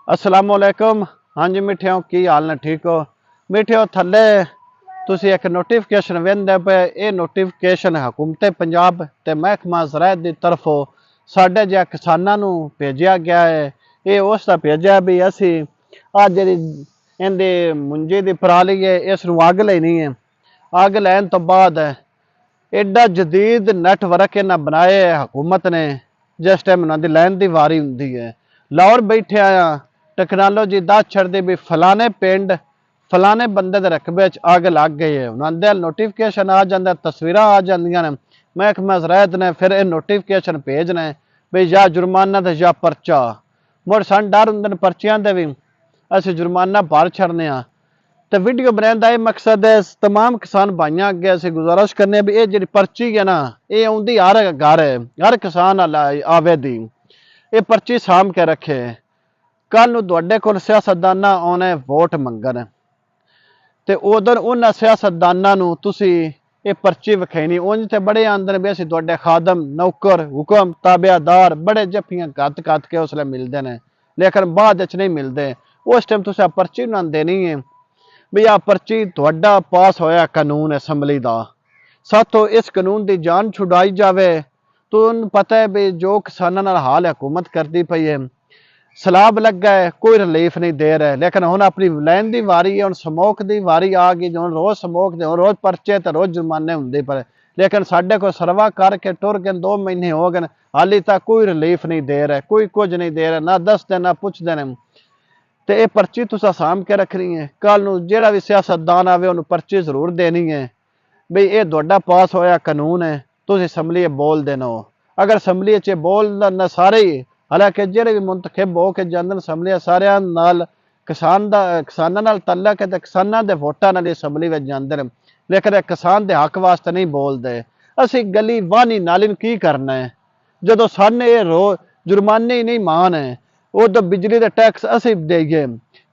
असलामुअलैकुम। हाँ जी मिठियो, की हाल ने? ठीक हो मिठियो? थले तुसी एक नोटिफिकेशन वेंदे पे, ये नोटिफिकेशन हुकूमत पंजाब ते महकमा ज़राअत की तरफों साढ़े जिहा किसानां नूं भेजिया गया है। ये उसका भेजा भी असी अज जी इहदी मुंजी की पराली है, इसनूं अग लेनी है। अग लैन तो बाद एडा जदीद नैटवर्क इन्हें बनाए हुकूमत ने, जिस टाइम उन्होंने लैन की वारी होंगी है। लाहौर बैठे आया टैक्नोलॉजी दस छड़ती भी फलाने पिंड फलाने बंदे के रकबे अग लग गई है। उन्होंने नोटिफिकेशन आ जाता, तस्वीर आ जांदियां ने। महकमा ज़राअत ने फिर ये नोटिफिकेशन भेजने भी या जुर्माना तो या परचा। मुड़ सन डर होंगे परचियां दे भी, असीं जुर्माना भर छड़ने। तो वीडियो बनाने का यह मकसद है, तमाम किसान भाइयों अगे असीं गुजारिश करने भी ये जी पर्ची है ना, ये आउंदी हर घर है, हर किसान आवे दी। ये पर्ची साम के रखे। कल नूं तुहाडे कोल सियासतदाना आने वोट मंगण, ते उधर उन्हां सियासतदानां नूं तुसीं ये पर्ची विखाईनी। उंज ते बड़े आंदे भी असीं तुहाडे खादम नौकर हुकम ताबेदार बड़े जफ्फियां घत के उसले मिलते हैं, लेकिन बाद च नहीं मिलते। उस टाइम तुसीं पर्ची उन्हां देनी है भी आ पर्ची तुहाडा पास होया कानून असैंबली का, साथों इस कानून की जान छुड़ाई जाए। तो पता है भी जो किसानों नाल हाल हुकूमत करती पई है, सलाब लगा है, कोई रिलीफ नहीं दे रहा है। लेकिन हुण अपनी लैन की वारी है, हुण समोक की वारी आ गई, हुण रोज़ समोक दे, रोज़ परचे तो रोज़ जुर्माने होंदे पर। लेकिन साढ़े को सरवा करके टुर गए 2 महीने हो गए, हाली तक कोई रिलीफ नहीं दे रहा, कोई कुछ नहीं दे रहा, ना दसदे ना पुछदे ने। तो ये पर्ची तुसां साम के रखनी है। कल नूं जिहड़ा भी सियासतदान आवे उन्होंने पर्ची जरूर देनी है भी ये तुहाडा पास होया कानून है, तुसीं असैंबली बोल देना हो। अगर असैंबली च बोल सारे ही, हालांकि जिहड़े भी मुंतखब हो के जांदे असैंबली सारियां नाल किसानां नाल तल्लक है, तो किसानां दे वोटां नाल असैंबली विच जांदे ने, लेकिन किसान दे हक वास्ते नहीं बोलते। असीं गली वाहनी नाली की करना है जदों साने ये जुर्माने ही नहीं मान है। उधर बिजली का टैक्स असीं देईए,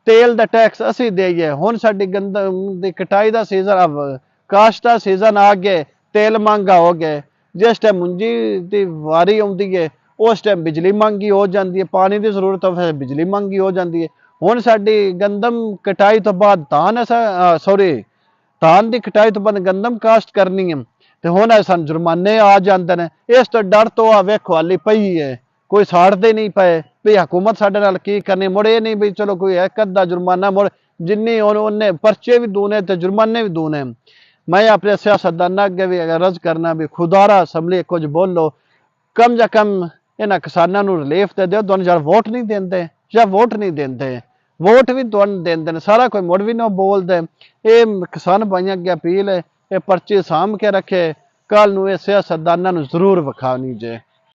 तेल का टैक्स असीं देईए। हुण साडी गंदम दी कटाई का सीजन, काश्त का सीजन आ गए, तेल महंगा हो गया। जिस टाइम मुंजी की वारी आउंदी है उस टाइम बिजली महंगी हो जाती है, पानी की जरूरत हो फिर बिजली महंगी हो जाती है। हुण साडी गंदम कटाई तो बाद धान धान की कटाई तो बाद गंदम काश्त करनी है, तो हुण सानूं जुर्माने आ जाते हैं। इस तो डर तो आ वेखो हाली पई है, कोई साड़ते नहीं पे भी हुकूमत साडे नाल की करनी। मुड़ ये नहीं भी चलो कोई एक अद्धा जुर्माना, मुड़ जिन्नी उन्हें परचे भी दूने तो जुर्माने भी दूने। मैं अपने सियासतदाना अगे भी अर्ज करना भी खुदारा असैंबली कुछ बोलो, कम से कम इन्हां किसानां नूं रिलीफ दे दिओ। तुहानूं जद वोट नहीं देंदे या वोट नहीं देंदे, वोट भी तुहानूं देंदे ने, सारा कोई मुड़ भी ना बोलदे। ये किसान भाइयों अगे अपील है, ये पर्ची साम के रखे। कल नूं ये सियासतदानां नूं जरूर विखानी जे।